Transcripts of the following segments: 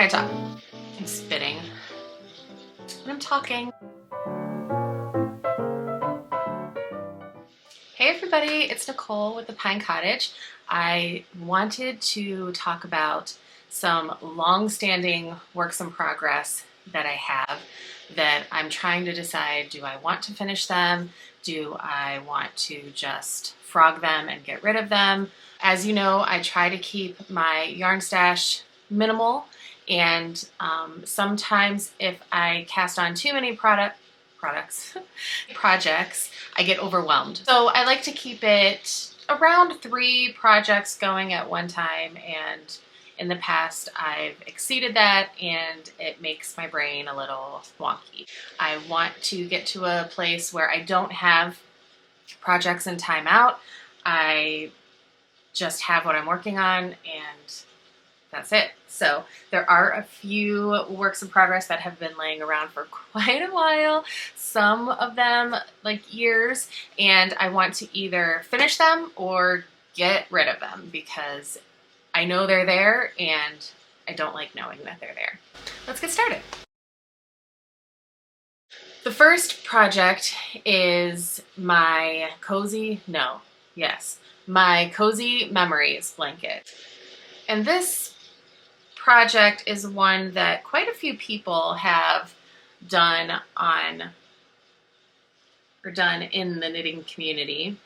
can I talk? I'm spitting. I'm talking. Hey everybody, it's Nicole with the Pine Cottage. I wanted to talk about some long-standing works in progress that I have that I'm trying to decide, do I want to finish them? Do I want to just frog them and get rid of them? As you know, I try to keep my yarn stash minimal, and sometimes if I cast on too many projects, I get overwhelmed. So I like to keep it around 3 projects going at one time, and in the past I've exceeded that and it makes my brain a little wonky. I want to get to a place where I don't have projects in timeout. I just have what I'm working on and that's it. So there are a few works in progress that have been laying around for quite a while, some of them like years, and I want to either finish them or get rid of them because I know they're there and I don't like knowing that they're there. Let's get started. The first project is my Cozy Memories blanket. And this project is one that quite a few people have done in the knitting community.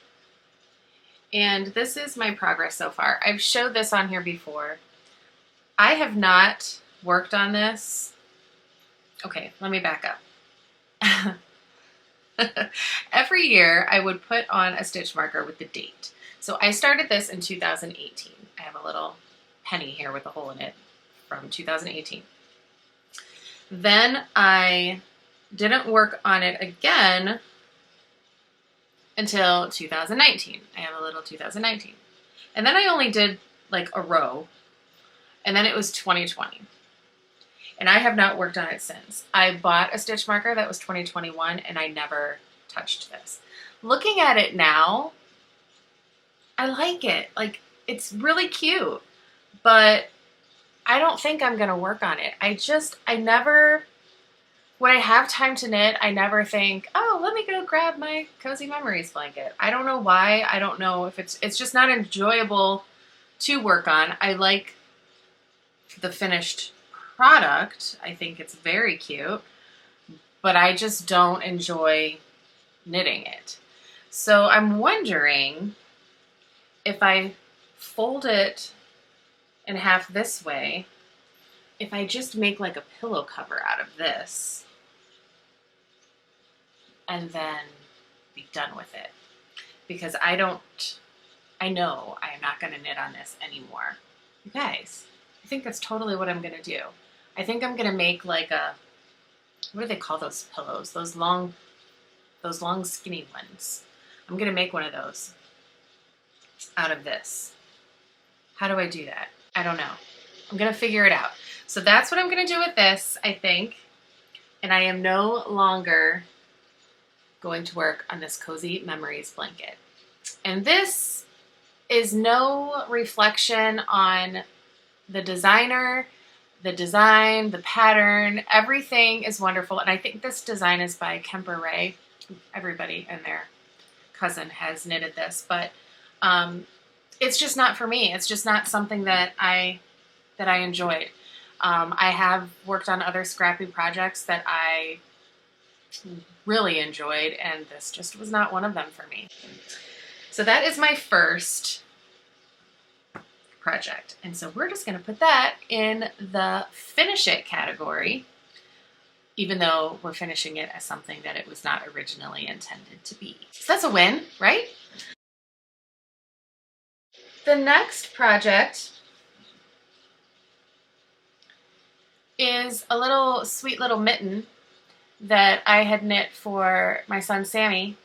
And this is my progress so far. I've showed this on here before. I have not worked on this. Okay, let me back up. Every year I would put on a stitch marker with the date. So I started this in 2018. I have a little penny here with a hole in it from 2018. Then I didn't work on it again until 2019. I have a little 2019. And then I only did like a row, and then it was 2020. And I have not worked on it since. I bought a stitch marker that was 2021 and I never touched this. Looking at it now, I like it. Like, it's really cute, but I don't think I'm gonna work on it. When I have time to knit, I never think, oh, let me go grab my Cozy Memories blanket. I don't know why. I don't know if it's just not enjoyable to work on. I like the finished product. I think it's very cute, but I just don't enjoy knitting it. So I'm wondering if I fold it in half this way, if I just make like a pillow cover out of this and then be done with it. Because I know I am not gonna knit on this anymore. You guys, I think that's totally what I'm gonna do. I think I'm gonna make like what do they call those pillows? Those long skinny ones. I'm gonna make one of those out of this. How do I do that? I don't know. I'm gonna figure it out. So that's what I'm gonna do with this, I think. And I am no longer going to work on this Cozy Memories blanket. And this is no reflection on the designer, the design, the pattern. Everything is wonderful. And I think this design is by Kemper Ray. Everybody and their cousin has knitted this, but it's just not for me. It's just not something that I enjoyed. I have worked on other scrappy projects that I really enjoyed, and this just was not one of them for me. So that is my first project. And so we're just going to put that in the finish it category, even though we're finishing it as something that it was not originally intended to be. So that's a win, right? The next project is a sweet little mitten that I had knit for my son Sammy,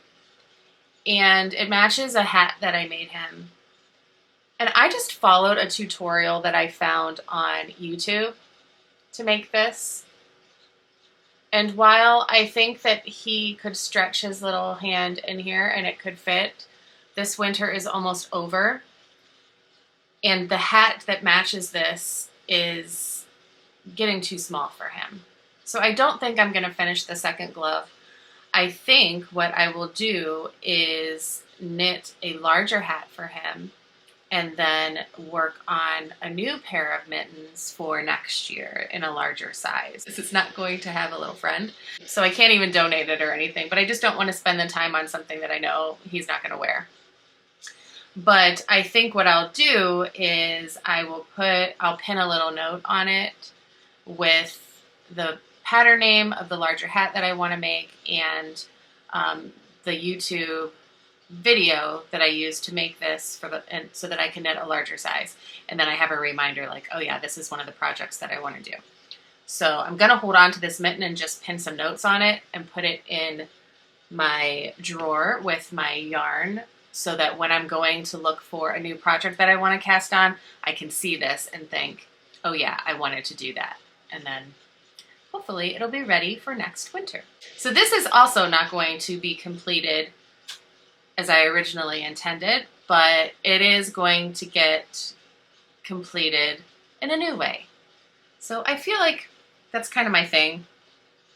and it matches a hat that I made him. And I just followed a tutorial that I found on YouTube to make this. And while I think that he could stretch his little hand in here and it could fit, this winter is almost over. And the hat that matches this is getting too small for him. So I don't think I'm going to finish the second glove. I think what I will do is knit a larger hat for him and then work on a new pair of mittens for next year in a larger size. This is not going to have a little friend, so I can't even donate it or anything, but I just don't want to spend the time on something that I know he's not going to wear. But I think what I'll do is I'll pin a little note on it with the pattern name of the larger hat that I want to make and the YouTube video that I used to make this so that I can knit a larger size. And then I have a reminder like, oh yeah, this is one of the projects that I want to do. So I'm going to hold on to this mitten and just pin some notes on it and put it in my drawer with my yarn so that when I'm going to look for a new project that I want to cast on, I can see this and think, oh yeah, I wanted to do that. And then hopefully it'll be ready for next winter. So this is also not going to be completed as I originally intended, but it is going to get completed in a new way. So I feel like that's kind of my thing.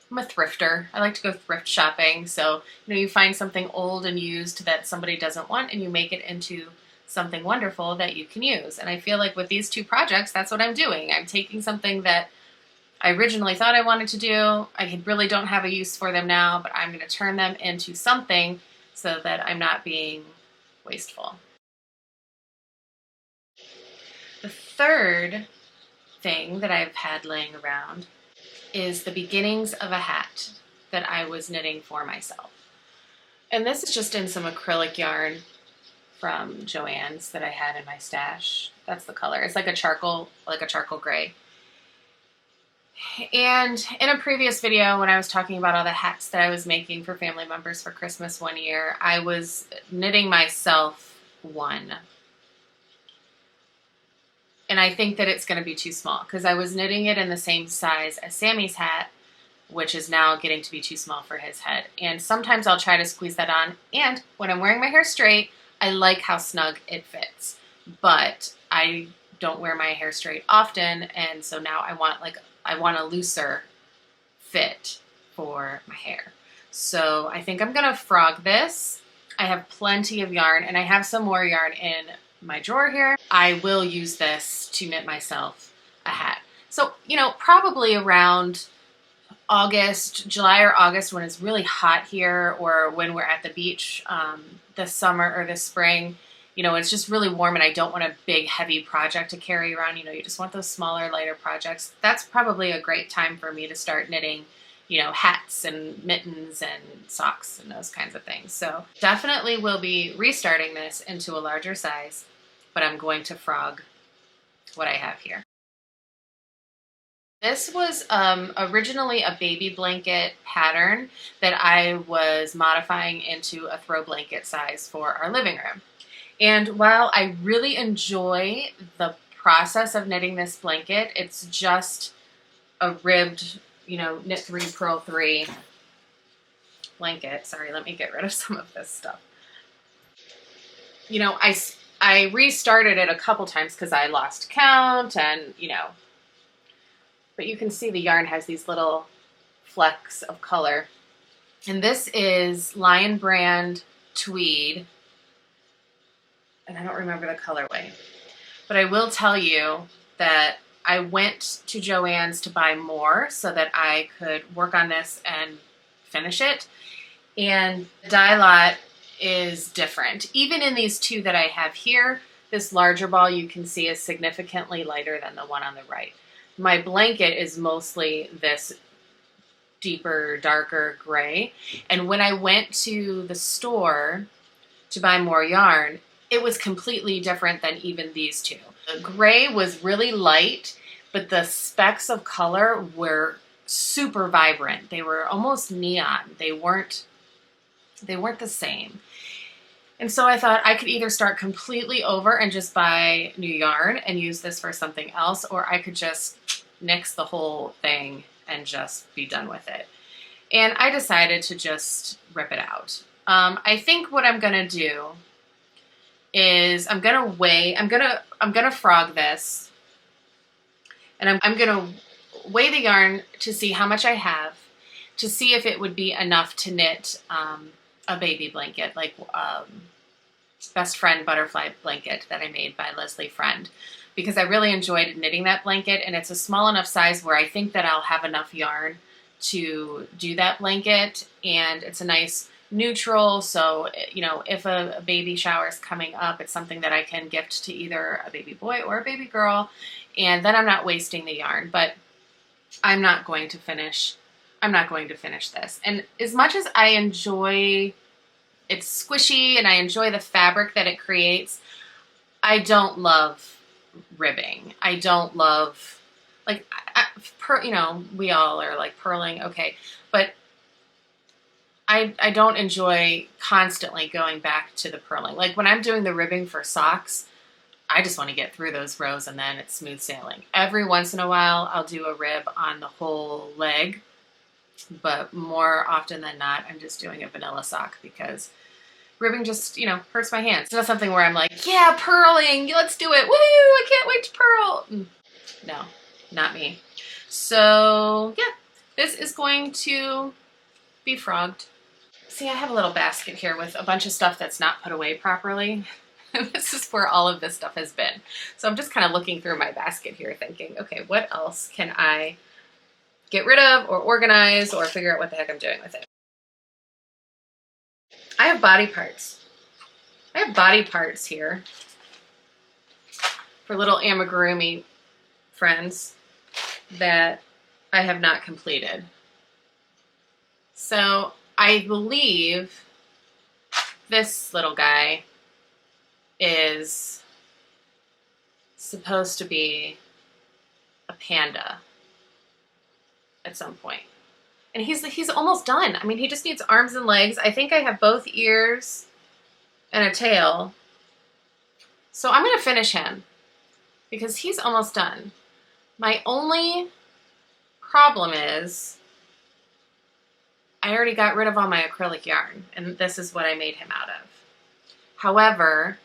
I'm a thrifter. I like to go thrift shopping. So, you find something old and used that somebody doesn't want and you make it into something wonderful that you can use. And I feel like with these two projects, that's what I'm doing. I'm taking something that I originally thought I wanted to do. I really don't have a use for them now, but I'm going to turn them into something so that I'm not being wasteful. The third thing that I've had laying around is the beginnings of a hat that I was knitting for myself. And this is just in some acrylic yarn from Joann's that I had in my stash. That's the color. It's like a charcoal gray. And in a previous video when I was talking about all the hats that I was making for family members for Christmas one year, I was knitting myself one. And I think that it's going to be too small because I was knitting it in the same size as Sammy's hat, which is now getting to be too small for his head. And sometimes I'll try to squeeze that on. And when I'm wearing my hair straight, I like how snug it fits. But I don't wear my hair straight often, and so now I want a looser fit for my hair. So I think I'm gonna frog this. I have plenty of yarn and I have some more yarn in my drawer here. I will use this to knit myself a hat. So, probably around July or August when it's really hot here or when we're at the beach this summer or this spring, it's just really warm and I don't want a big heavy project to carry around. You just want those smaller, lighter projects. That's probably a great time for me to start knitting, hats and mittens and socks and those kinds of things. So definitely will be restarting this into a larger size, but I'm going to frog what I have here. This was originally a baby blanket pattern that I was modifying into a throw blanket size for our living room. And while I really enjoy the process of knitting this blanket, it's just a ribbed, knit 3, purl 3 blanket. Sorry, let me get rid of some of this stuff. I restarted it a couple times because I lost count and, but you can see the yarn has these little flecks of color. And this is Lion Brand Tweed. And I don't remember the colorway. But I will tell you that I went to Joann's to buy more so that I could work on this and finish it. And the dye lot is different. Even in these two that I have here, this larger ball you can see is significantly lighter than the one on the right. My blanket is mostly this deeper, darker gray. And when I went to the store to buy more yarn, it was completely different than even these two. The gray was really light, but the specks of color were super vibrant. They were almost neon. They weren't the same. And so I thought I could either start completely over and just buy new yarn and use this for something else, or I could just nix the whole thing and just be done with it. And I decided to just rip it out. I think what I'm gonna do is I'm gonna frog this, and I'm gonna weigh the yarn to see how much I have, to see if it would be enough to knit a baby blanket, like Best Friend butterfly blanket that I made by Leslie Friend, because I really enjoyed knitting that blanket, and it's a small enough size where I think that I'll have enough yarn to do that blanket, and it's a nice neutral, so you know, if a baby shower is coming up, it's something that I can gift to either a baby boy or a baby girl, and then I'm not wasting the yarn. But I'm not going to finish this. And as much as I enjoy it's squishy and I enjoy the fabric that it creates, I don't love ribbing. I don't love, like, you know, we all are like purling, okay, but I don't enjoy constantly going back to the purling. Like when I'm doing the ribbing for socks, I just want to get through those rows and then it's smooth sailing. Every once in a while, I'll do a rib on the whole leg, but more often than not, I'm just doing a vanilla sock because ribbing just, you know, hurts my hands. It's not something where I'm like, yeah, purling, let's do it. Woo, I can't wait to purl. No, not me. So yeah, this is going to be frogged. See, I have a little basket here with a bunch of stuff that's not put away properly. This is where all of this stuff has been. So I'm just kind of looking through my basket here thinking, okay, what else can I get rid of or organize or figure out what the heck I'm doing with it? I have body parts. I have body parts here for little amigurumi friends that I have not completed. So I believe this little guy is supposed to be a panda at some point. And he's almost done. I mean, he just needs arms and legs. I think I have both ears and a tail. So I'm going to finish him because he's almost done. My only problem is I already got rid of all my acrylic yarn, and this is what I made him out of. However,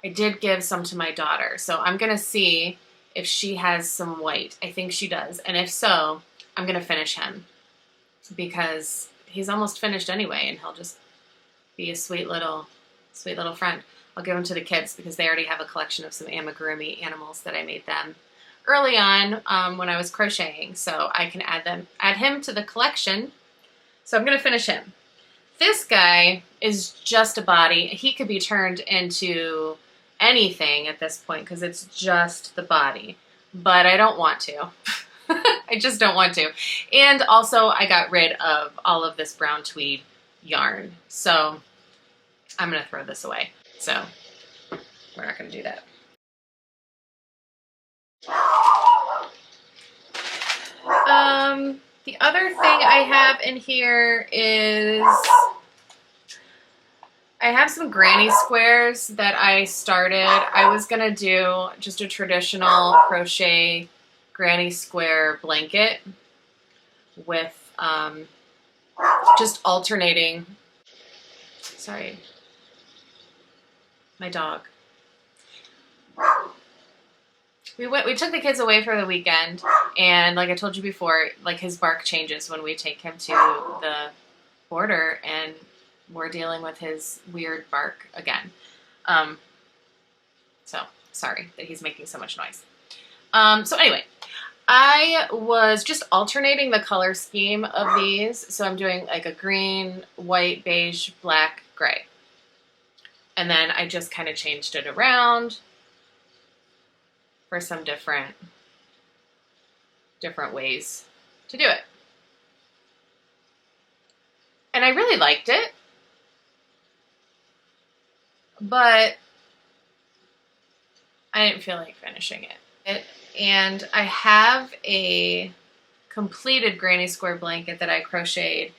I did give some to my daughter, so I'm going to see if she has some white. I think she does, and if so, I'm going to finish him because he's almost finished anyway, and he'll just be a sweet little friend. I'll give him to the kids because they already have a collection of some amigurumi animals that I made them early on when I was crocheting, so I can add him to the collection. So I'm going to finish him. This guy is just a body. He could be turned into anything at this point because it's just the body, but I don't want to. I just don't want to. And also I got rid of all of this brown tweed yarn, so I'm going to throw this away. So we're not going to do that. The other thing I have in here is I have some granny squares that I started. I was going to do just a traditional crochet granny square blanket with just alternating. Sorry, my dog. We took the kids away for the weekend, and like I told you before, like his bark changes when we take him to the border, and we're dealing with his weird bark again. So sorry that he's making so much noise. So anyway, I was just alternating the color scheme of these. So I'm doing like a green, white, beige, black, gray. And then I just kind of changed it around for some different ways to do it. And I really liked it, but I didn't feel like finishing it. And I have a completed granny square blanket that I crocheted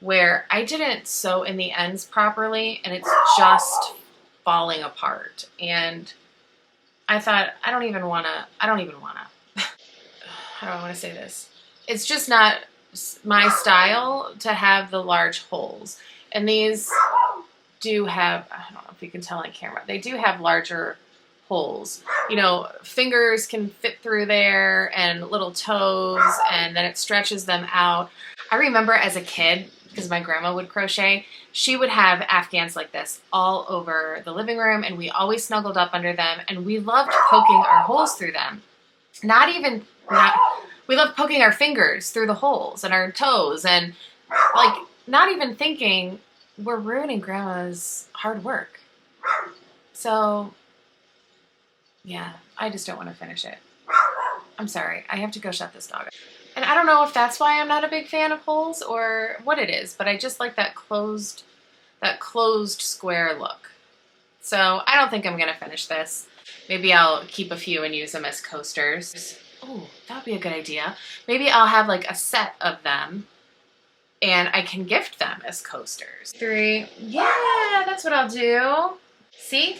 where I didn't sew in the ends properly, and it's just falling apart. And I thought, I don't even want to, how do I want to say this? It's just not my style to have the large holes. And these do have, I don't know if you can tell on camera, they do have larger holes. You know, fingers can fit through there and little toes, and then it stretches them out. I remember as a kid, because my grandma would crochet, she would have Afghans like this all over the living room, and we always snuggled up under them, and we loved poking our holes through them. We loved poking our fingers through the holes and our toes, and like not even thinking we're ruining grandma's hard work. So yeah, I just don't want to finish it. I'm sorry, I have to go shut this dog up. And I don't know if that's why I'm not a big fan of holes or what it is, but I just like that closed square look. So I don't think I'm gonna finish this. Maybe I'll keep a few and use them as coasters. Oh, that would be a good idea. Maybe I'll have like a set of them and I can gift them as coasters. 3, yeah, that's what I'll do. See?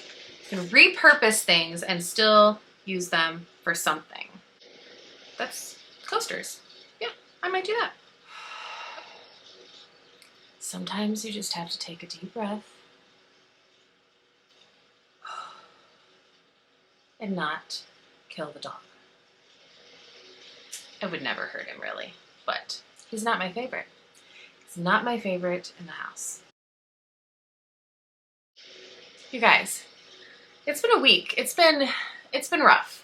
You can repurpose things and still use them for something. That's coasters. Yeah, I might do that. Sometimes you just have to take a deep breath and not kill the dog. It would never hurt him really, but he's not my favorite. He's not my favorite in the house. You guys, it's been a week. It's been rough.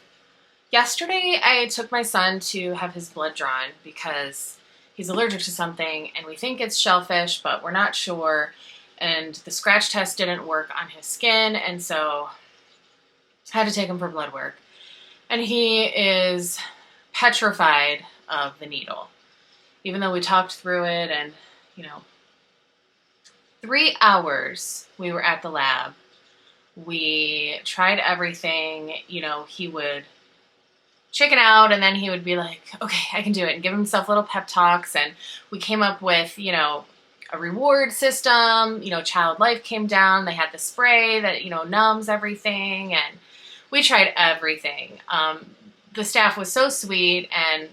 Yesterday, I took my son to have his blood drawn because he's allergic to something, and we think it's shellfish, but we're not sure. And the scratch test didn't work on his skin, and so I had to take him for blood work. And he is petrified of the needle, even though we talked through it. And, 3 hours we were at the lab. We tried everything. He would chicken out, and then he would be like, okay, I can do it, and give himself little pep talks. And we came up with, a reward system. Child Life came down. They had the spray that, numbs everything, and we tried everything. The staff was so sweet, and,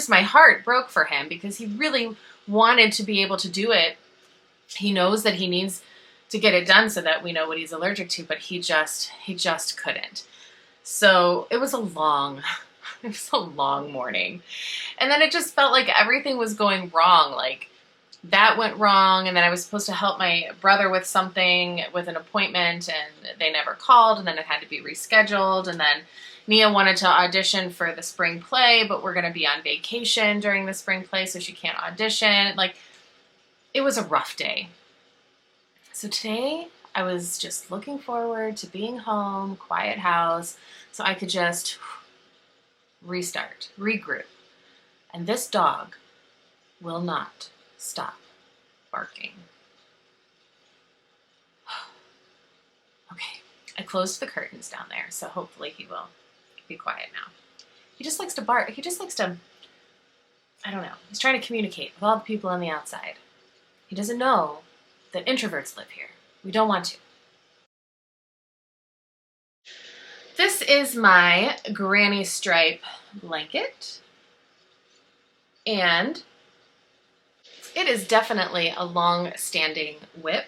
my heart broke for him because he really wanted to be able to do it. He knows that he needs to get it done so that we know what he's allergic to, but he just couldn't. So it was a long morning. And then it just felt like everything was going wrong. Like that went wrong. And then I was supposed to help my brother with something, with an appointment, and they never called. And then it had to be rescheduled. And then Nia wanted to audition for the spring play, but we're going to be on vacation during the spring play, so she can't audition. Like, it was a rough day. So today I was just looking forward to being home, quiet house, so I could just restart, regroup. And this dog will not stop barking. Okay, I closed the curtains down there, so hopefully he will be quiet now. He just likes to bark. He just likes to, I don't know, he's trying to communicate with all the people on the outside. He doesn't know that introverts live here. We don't want to. This is my granny stripe blanket, and it is definitely a long-standing whip,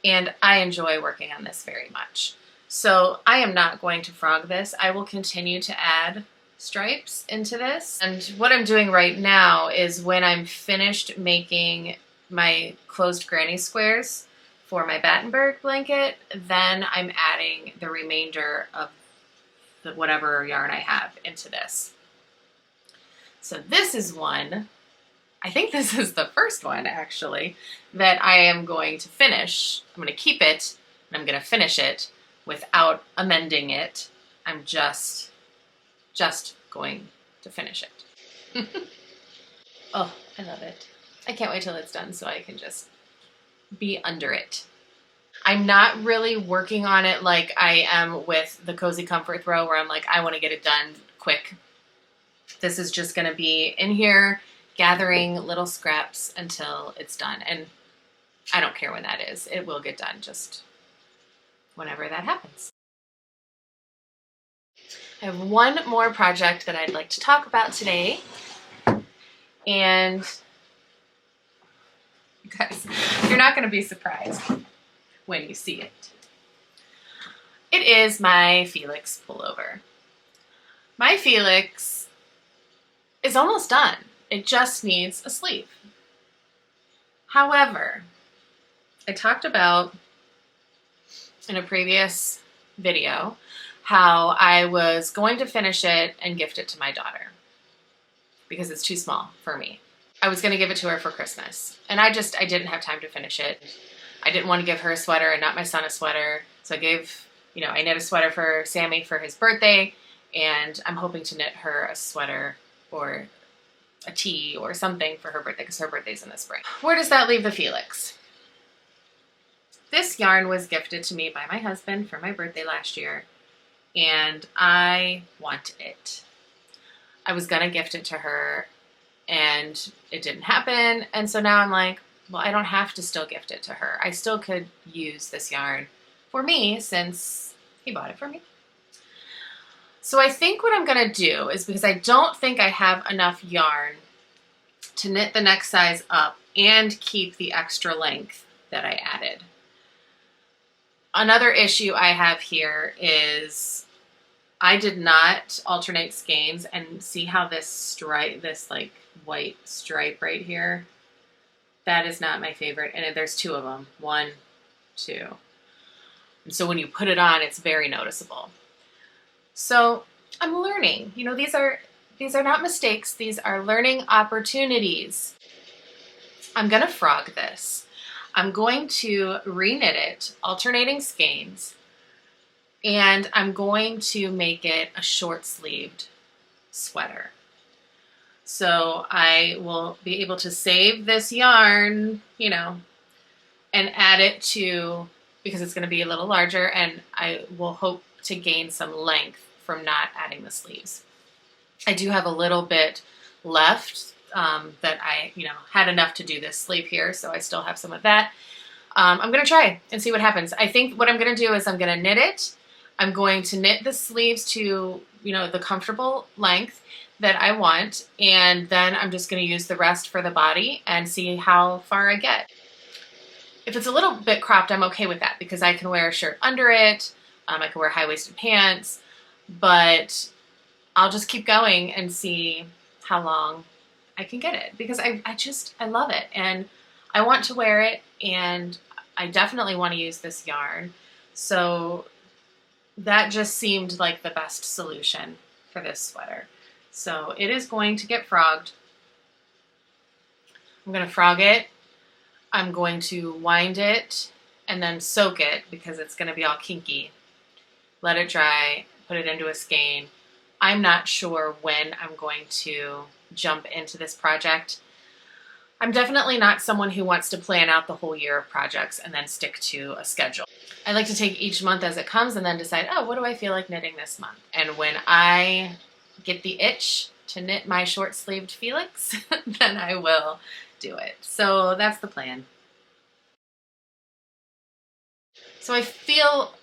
and I enjoy working on this very much. So I am not going to frog this. I will continue to add stripes into this. And what I'm doing right now is when I'm finished making my closed granny squares for my Battenberg blanket, then I'm adding the remainder of the whatever yarn I have into this. So this is one, I think this is the first one actually, that I am going to finish. I'm going to keep it and I'm going to finish it without amending it. I'm just going to finish it. Oh, I love it. I can't wait till it's done so I can just be under it. I'm not really working on it like I am with the Cozy Comfort Throw, where I'm like, I want to get it done quick. This is just going to be in here gathering little scraps until it's done. And I don't care when that is. It will get done just whenever that happens. I have one more project that I'd like to talk about today. And you guys, you're not going to be surprised when you see it. It is my Felix pullover. My Felix is almost done. It just needs a sleeve. However, I talked about in a previous video how I was going to finish it and gift it to my daughter because it's too small for me. I was going to give it to her for Christmas, and I didn't have time to finish it. I didn't want to give her a sweater and not my son a sweater, so I knit a sweater for Sammy for his birthday, and I'm hoping to knit her a sweater or a tee or something for her birthday because her birthday's in the spring. Where does that leave the Felix? This yarn was gifted to me by my husband for my birthday last year, and I want it. I was gonna gift it to her, and it didn't happen, and so now I'm like, well, I don't have to still gift it to her. I still could use this yarn for me since he bought it for me. So I think what I'm gonna do is, because I don't think I have enough yarn to knit the next size up and keep the extra length that I added. Another issue I have here is I did not alternate skeins, and see how this stripe, this like white stripe right here, that is not my favorite. And there's two of them, 1, 2. And so when you put it on, it's very noticeable. So I'm learning, these are not mistakes. These are learning opportunities. I'm gonna frog this. I'm going to reknit it, alternating skeins, and I'm going to make it a short-sleeved sweater. So I will be able to save this yarn, and add it to, because it's gonna be a little larger, and I will hope to gain some length from not adding the sleeves. I do have a little bit left that I, had enough to do this sleeve here, so I still have some of that. I'm gonna try and see what happens. I think what I'm gonna do is I'm gonna knit it. I'm going to knit the sleeves to, the comfortable length that I want, and then I'm just gonna use the rest for the body and see how far I get. If it's a little bit cropped, I'm okay with that because I can wear a shirt under it. I can wear high-waisted pants, but I'll just keep going and see how long I can get it, because I love it, and I want to wear it, and I definitely want to use this yarn. So that just seemed like the best solution for this sweater. So it is going to get frogged. I'm going to frog it. I'm going to wind it and then soak it because it's going to be all kinky. Let it dry, put it into a skein. I'm not sure when I'm going to jump into this project. I'm definitely not someone who wants to plan out the whole year of projects and then stick to a schedule. I like to take each month as it comes and then decide, oh, what do I feel like knitting this month? And when I get the itch to knit my short-sleeved Felix, then I will do it. So that's the plan. So I feel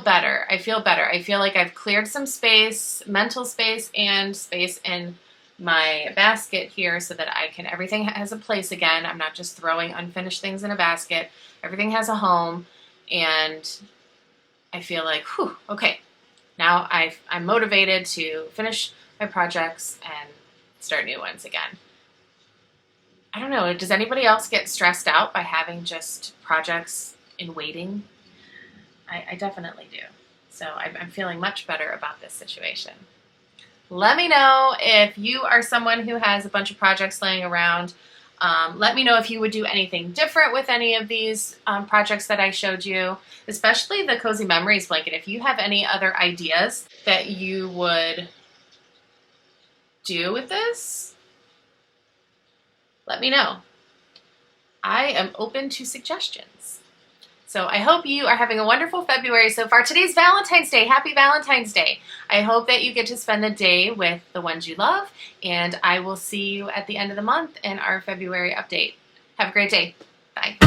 better. I feel like I've cleared some space, mental space, and space in my basket here so that everything has a place again. I'm not just throwing unfinished things in a basket. Everything has a home, and I feel like, whew, okay, now I'm motivated to finish my projects and start new ones again. I don't know, does anybody else get stressed out by having just projects in waiting? I definitely do. So I'm feeling much better about this situation. Let me know if you are someone who has a bunch of projects laying around. Let me know if you would do anything different with any of these projects that I showed you, especially the Cozy Memories blanket. If you have any other ideas that you would do with this, let me know. I am open to suggestions. So I hope you are having a wonderful February so far. Today's Valentine's Day. Happy Valentine's Day. I hope that you get to spend the day with the ones you love, and I will see you at the end of the month in our February update. Have a great day. Bye.